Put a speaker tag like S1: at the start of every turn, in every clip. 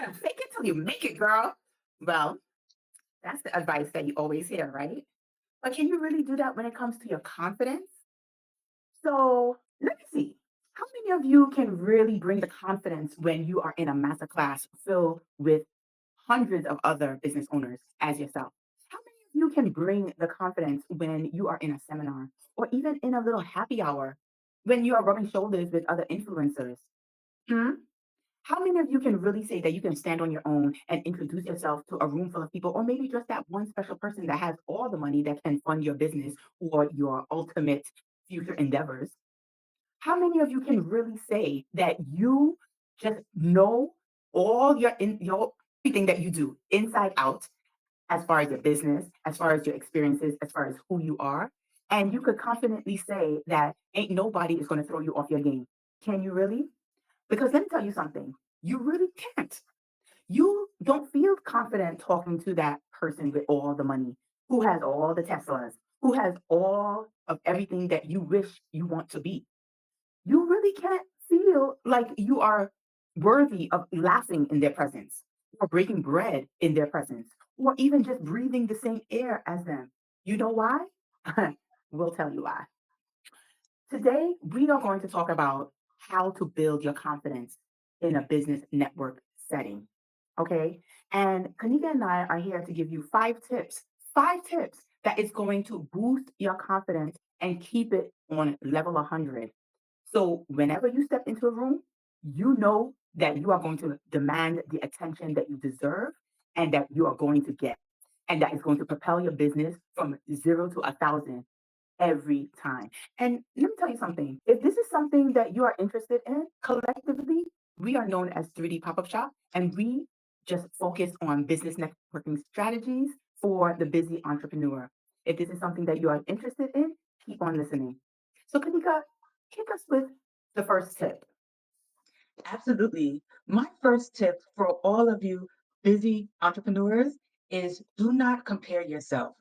S1: on, fake it till you make it, girl. Well, that's the advice that you always hear, right? But can you really do that when it comes to your confidence? So let me see. How many of you can really bring the confidence when you are in a masterclass filled with hundreds of other business owners as yourself? How many of you can bring the confidence when you are in a seminar or even in a little happy hour when you are rubbing shoulders with other influencers? Hmm? How many of you can really say that you can stand on your own and introduce yourself to a room full of people, or maybe just that one special person that has all the money that can fund your business or your ultimate future endeavors? How many of you can really say that you just know all your everything that you do inside out, as far as your business, as far as your experiences, as far as who you are, and you could confidently say that ain't nobody is going to throw you off your game? Can you really? Because let me tell you something, you really can't. You don't feel confident talking to that person with all the money, who has all the Teslas, who has all of everything that you wish you want to be. You really can't feel like you are worthy of laughing in their presence, or breaking bread in their presence, or even just breathing the same air as them. You know why? We'll tell you why. Today, we are going to talk about how to build your confidence in a business network setting. Okay. And Kanika and I are here to give you five tips that is going to boost your confidence and keep it on level 100. So whenever you step into a room, you know that you are going to demand the attention that you deserve and that you are going to get. And that is going to propel your business from 0 to 1,000 every time. And let me tell you something. If this is something that you are interested in, collectively, we are known as 3D Pop-Up Shop, and we just focus on business networking strategies for the busy entrepreneur. If this is something that you are interested in, keep on listening. So, Kanika, hit us with the first tip.
S2: Absolutely. My first tip for all of you busy entrepreneurs is do not compare yourself.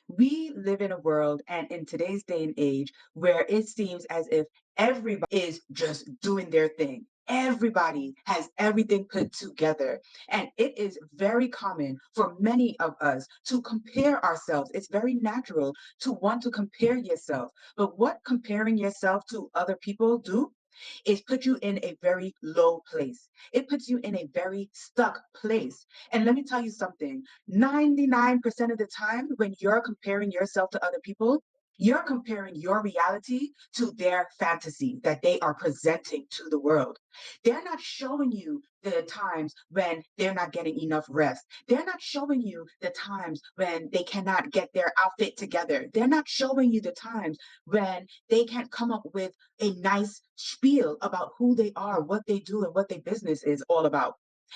S2: We live in a world and in today's day and age where it seems as if everybody is just doing their thing. Everybody has everything put together. And it is very common for many of us to compare ourselves. It's very natural to want to compare yourself. But what comparing yourself to other people do is put you in a very low place. It puts you in a very stuck place. And let me tell you something, 99% of the time when you're comparing yourself to other people, you're comparing your reality to their fantasy that they are presenting to the world. They're not showing you the times when they're not getting enough rest. They're not showing you the times when they cannot get their outfit together. They're not showing you the times when they can't come up with a nice spiel about who they are, what they do, and what their business is all about.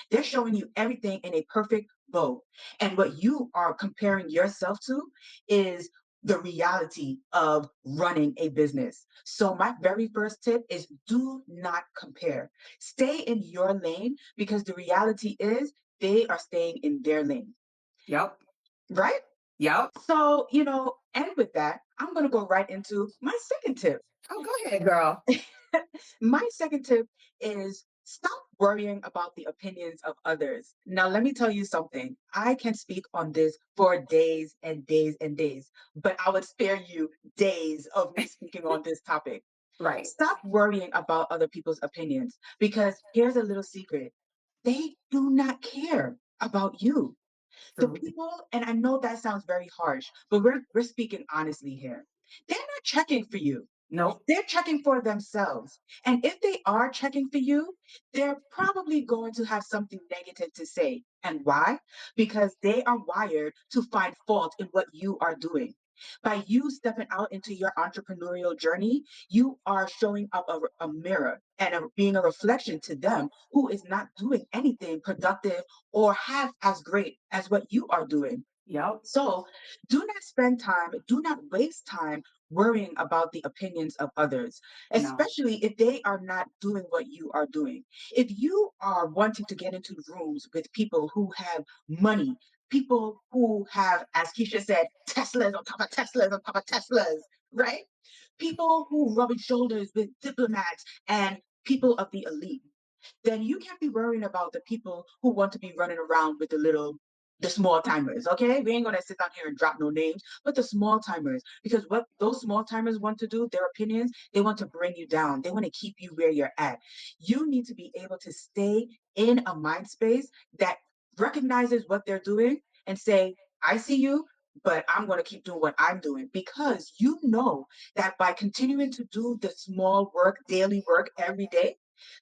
S2: They're showing you everything in a perfect bow. And what you are comparing yourself to is the reality of running a business. So, my very first tip is do not compare. Stay in your lane because the reality is they are staying in their lane,
S1: Yep.
S2: right?
S1: Yep.
S2: So, and with that, I'm going to go right into my second tip.
S1: Oh, go ahead, girl.
S2: My second tip is stop worrying about the opinions of others. Now, let me tell you something. I can speak on this for days and days and days, but I would spare you days of me speaking on this topic.
S1: Right.
S2: Stop worrying about other people's opinions because here's a little secret, they do not care about you. The
S1: Absolutely.
S2: people, and I know that sounds very harsh, but we're speaking honestly here. They're not checking for you.
S1: Nope.
S2: They're checking for themselves. And if they are checking for you, they're probably going to have something negative to say. And why? Because they are wired to find fault in what you are doing. By you stepping out into your entrepreneurial journey, you are showing up a mirror and being a reflection to them who is not doing anything productive or half as great as what you are doing.
S1: Yep.
S2: So do not spend time, do not waste time worrying about the opinions of others,
S1: No.
S2: especially if they are not doing what you are doing. If you are wanting to get into rooms with people who have money, people who have, as Keisha said, Teslas on top of Teslas on top of Teslas, right? People who rubbing shoulders with diplomats and people of the elite. then you can't be worrying about the people who want to be running around with the small timers, okay? We ain't gonna sit down here and drop no names, but the small timers, because what those small timers want to do, their opinions, they want to bring you down. They want to keep you where you're at. You need to be able to stay in a mind space that recognizes what they're doing and say, I see you, but I'm going to keep doing what I'm doing, because you know that by continuing to do the small work, daily work every day,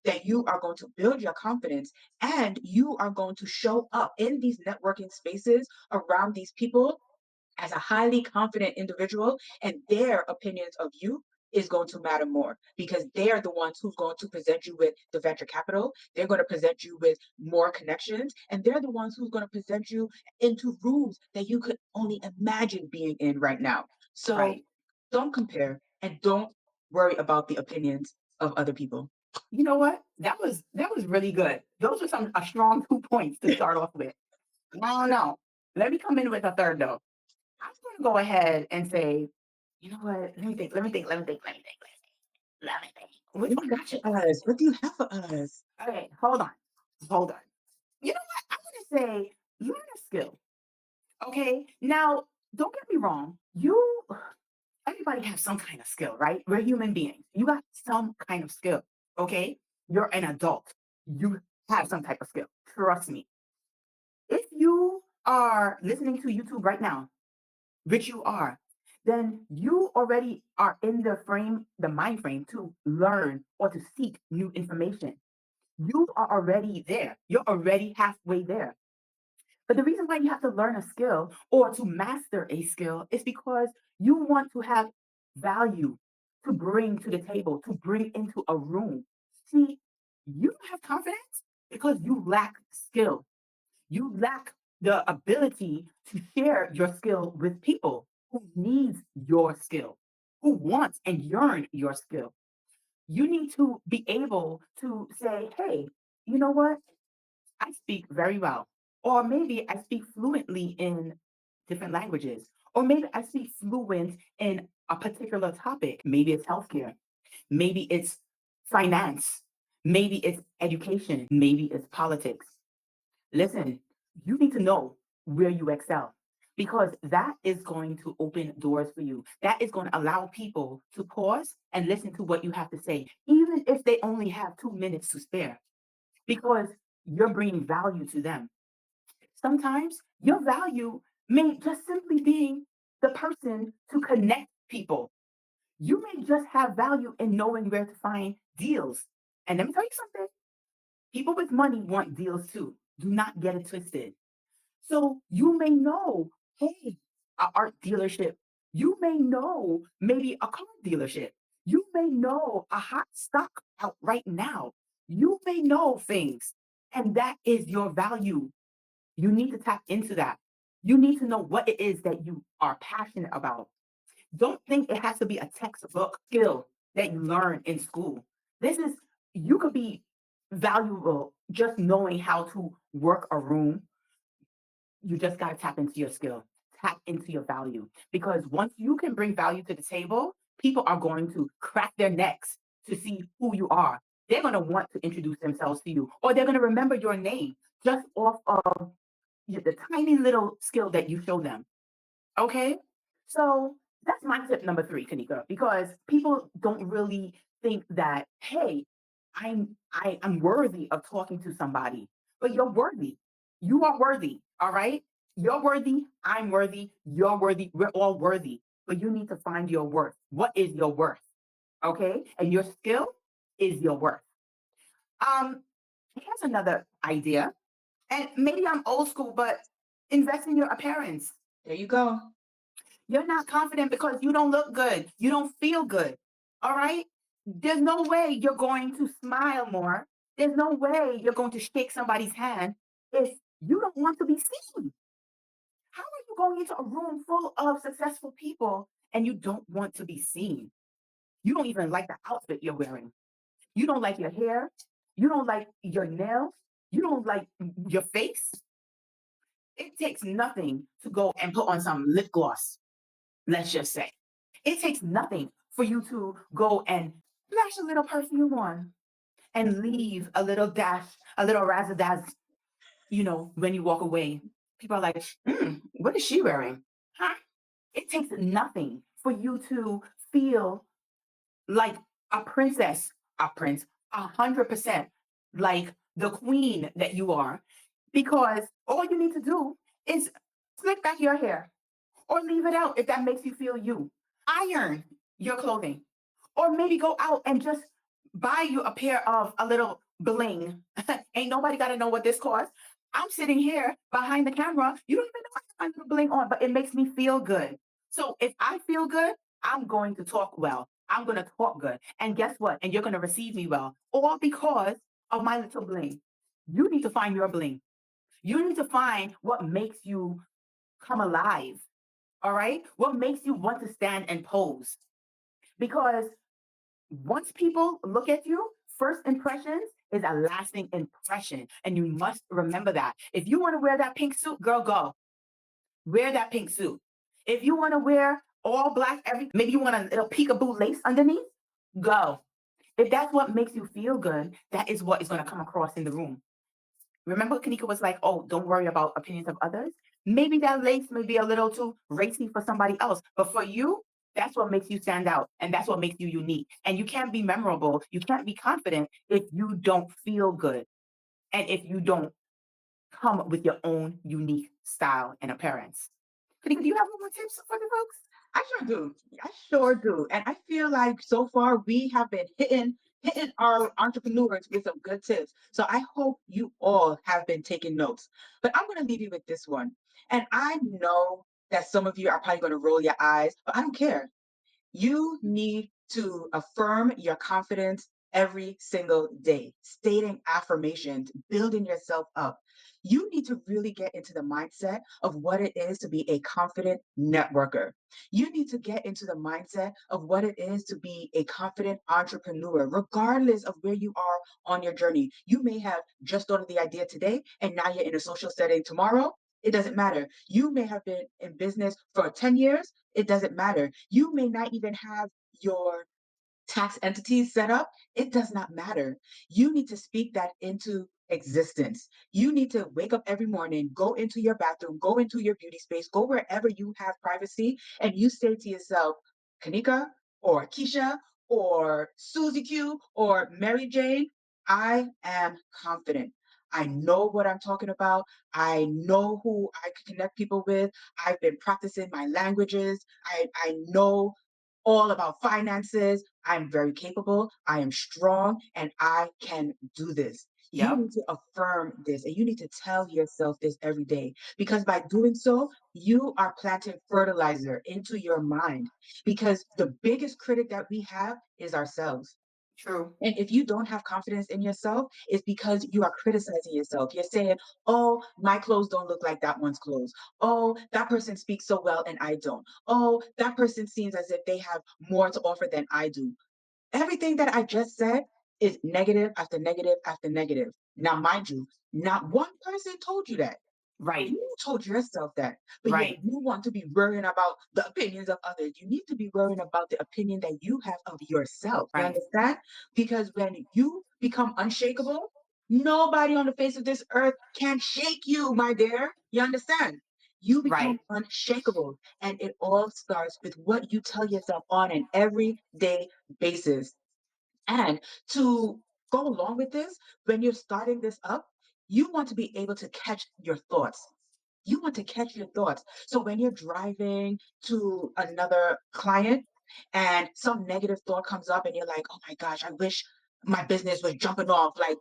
S2: that you are going to build your confidence, and you are going to show up in these networking spaces around these people as a highly confident individual, and their opinions of you is going to matter more, because they're the ones who's going to present you with the venture capital. They're going to present you with more connections, and they're the ones who's going to present you into rooms that you could only imagine being in right now. So
S1: Right.
S2: don't compare, and don't worry about the opinions of other people.
S1: You know what? That was really good. Those are some a strong 2 points to start off with. No, no. Let me come in with a third though. I'm gonna go ahead and say, you know what? Let me think. Let me think. Let me think. Let me think. Let me think. Which
S2: What
S1: one
S2: you
S1: I should?
S2: got for us? What do you have for us?
S1: Okay, hold on. Hold on. You know what? I'm gonna say learn a skill. Okay. Now, don't get me wrong. Everybody has some kind of skill, right? We're human beings. You got some kind of skill. Okay. You're an adult. You have some type of skill. Trust me. If you are listening to YouTube right now, which you are, then you already are in the mind frame to learn or to seek new information. You are already there. You're already halfway there. But the reason why you have to learn a skill or to master a skill is because you want to have value to bring to the table, to bring into a room. See, you don't have confidence because you lack skill. You lack the ability to share your skill with people who needs your skill, who wants and yearn your skill. You need to be able to say, hey, you know what? I speak very well. Or maybe I speak fluently in different languages. Or maybe I speak fluent in a particular topic. Maybe it's healthcare. Maybe it's finance. Maybe it's education. Maybe it's politics. Listen, you need to know where you excel, because that is going to open doors for you. That is going to allow people to pause and listen to what you have to say, even if they only have 2 minutes to spare, because you're bringing value to them. Sometimes your value may just simply being the person to connect people. You may just have value in knowing where to find deals. And let me tell you something, people with money want deals too. Do not get it twisted. So you may know, hey, a art dealership. You may know maybe a car dealership. You may know a hot stock out right now. You may know things, and that is your value. You need to tap into that. You need to know what it is that you are passionate about. Don't think it has to be a textbook skill that you learn in school. This is, you could be valuable just knowing how to work a room. You just got to tap into your skill, tap into your value. Because once you can bring value to the table, people are going to crack their necks to see who you are. They're going to want to introduce themselves to you, or they're going to remember your name just off of the tiny little skill that you show them. Okay. So that's my tip number three, Kanika, because people don't really think that, hey, I'm worthy of talking to somebody, but you're worthy. You are worthy. All right. You're worthy. I'm worthy. You're worthy. We're all worthy. But you need to find your worth. What is your worth? Okay. And your skill is your worth. Um, Here's another idea. And maybe I'm old school, but invest in your appearance.
S2: There you go.
S1: You're not confident because you don't look good. You don't feel good. All right? There's no way you're going to smile more. There's no way you're going to shake somebody's hand if you don't want to be seen. How are you going into a room full of successful people and you don't want to be seen? You don't even like the outfit you're wearing. You don't like your hair. You don't like your nails. You don't like your face. It takes nothing to go and put on some lip gloss, let's just say. It takes nothing for you to go and splash a little perfume on. and leave a little dash, a little razzle dazzle, when you walk away. People are like, what is she wearing? Huh? It takes nothing for you to feel like a princess, a prince, 100%, like the queen that you are, because all you need to do is slick back your hair or leave it out if that makes you feel you. Iron your clothing, or maybe go out and just buy you a pair of a little bling. Ain't nobody got to know what this costs. I'm sitting here behind the camera. You don't even know I have my little bling on, but it makes me feel good. So if I feel good, I'm going to talk well. I'm going to talk good. And guess what? And you're going to receive me well, all because of my little bling. You need to find your bling. You need to find what makes you come alive. All right? What makes you want to stand and pose? Because once people look at you, first impressions is a lasting impression. And you must remember that. If you want to wear that pink suit, girl, go. Wear that pink suit. If you want to wear all black, maybe you want a little peekaboo lace underneath, go. If that's what makes you feel good, that is what is going to come across in the room. Remember, Kanika was like, oh, don't worry about opinions of others. Maybe that lace may be a little too racy for somebody else, but for you, that's what makes you stand out and that's what makes you unique. And you can't be memorable, you can't be confident if you don't feel good and if you don't come with your own unique style and appearance. Kanika, do you have more tips for the folks?
S2: I sure do. I sure do. And I feel like so far we have been hitting our entrepreneurs with some good tips. So I hope you all have been taking notes. But I'm going to leave you with this one. And I know that some of you are probably going to roll your eyes, but I don't care. You need to affirm your confidence every single day, stating affirmations, building yourself up. You need to really get into the mindset of what it is to be a confident networker. You need to get into the mindset of what it is to be a confident entrepreneur, regardless of where you are on your journey. You may have just thought of the idea today and now you're in a social setting tomorrow. It doesn't matter. You may have been in business for 10 years. It doesn't matter. You may not even have your tax entities set up. It does not matter. You need to speak that into existence. You need to wake up every morning, go into your bathroom, go into your beauty space, go wherever you have privacy, and you say to yourself, Kanika or Keisha or Susie Q or Mary Jane, I am confident. I know what I'm talking about. I know who I can connect people with. I've been practicing my languages. I know all about finances. I'm very capable. I am strong and I can do this. You
S1: Yep.
S2: need to affirm this and you need to tell yourself this every day because by doing so, you are planting fertilizer into your mind because the biggest critic that we have is ourselves.
S1: True.
S2: And if you don't have confidence in yourself, it's because you are criticizing yourself. You're saying, oh, my clothes don't look like that one's clothes. Oh, that person speaks so well and I don't. Oh, that person seems as if they have more to offer than I do. Everything that I just said is negative after negative after negative. Now, mind you, not one person told you that.
S1: Right.
S2: You told yourself that, but yet
S1: Right.
S2: you want to be worrying about the opinions of others. You need to be worrying about the opinion that you have of yourself. You
S1: Right.
S2: understand? Because when you become unshakable, nobody on the face of this earth can shake you, my dear. You understand? You become
S1: Right.
S2: unshakable, and it all starts with what you tell yourself on an everyday basis. And to go along with this, when you're starting this up, you want to be able to catch your thoughts. You want to catch your thoughts. So when you're driving to another client and some negative thought comes up and you're like, oh my gosh, I wish my business was jumping off like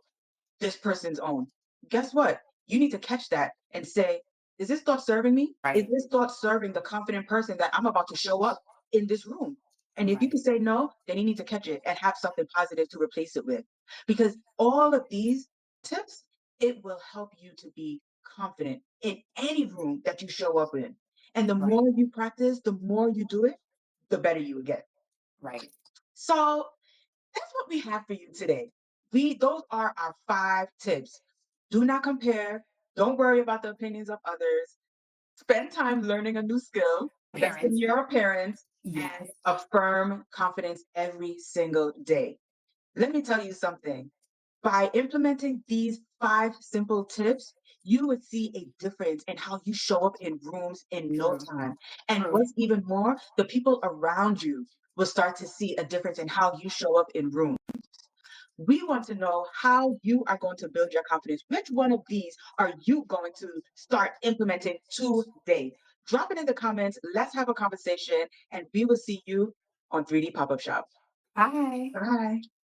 S2: this person's own. Guess what? You need to catch that and say, is this thought serving me? Is
S1: Right.
S2: this thought serving the confident person that I'm about to show up in this room? And if you
S1: Right.
S2: can say no, then you need to catch it and have something positive to replace it with. Because all of these tips, it will help you to be confident in any room that you show up in. And the
S1: Right.
S2: more you practice, the more you do it, the better you will get.
S1: Right.
S2: So that's what we have for you today. Those are our 5 tips. Do not compare. Don't worry about the opinions of others. Spend time learning a new skill. Invest in
S1: Parents.
S2: your appearance and
S1: Yes.
S2: affirm confidence every single day. Let me tell you something. By implementing these 5 simple tips, you would see a difference in how you show up in rooms in no
S1: True.
S2: time. And
S1: True.
S2: what's even more, the people around you will start to see a difference in how you show up in rooms. We want to know how you are going to build your confidence. Which one of these are you going to start implementing today? Drop it in the comments. Let's have a conversation, and we will see you on 3D Pop Up Shop.
S1: Bye.
S2: Bye.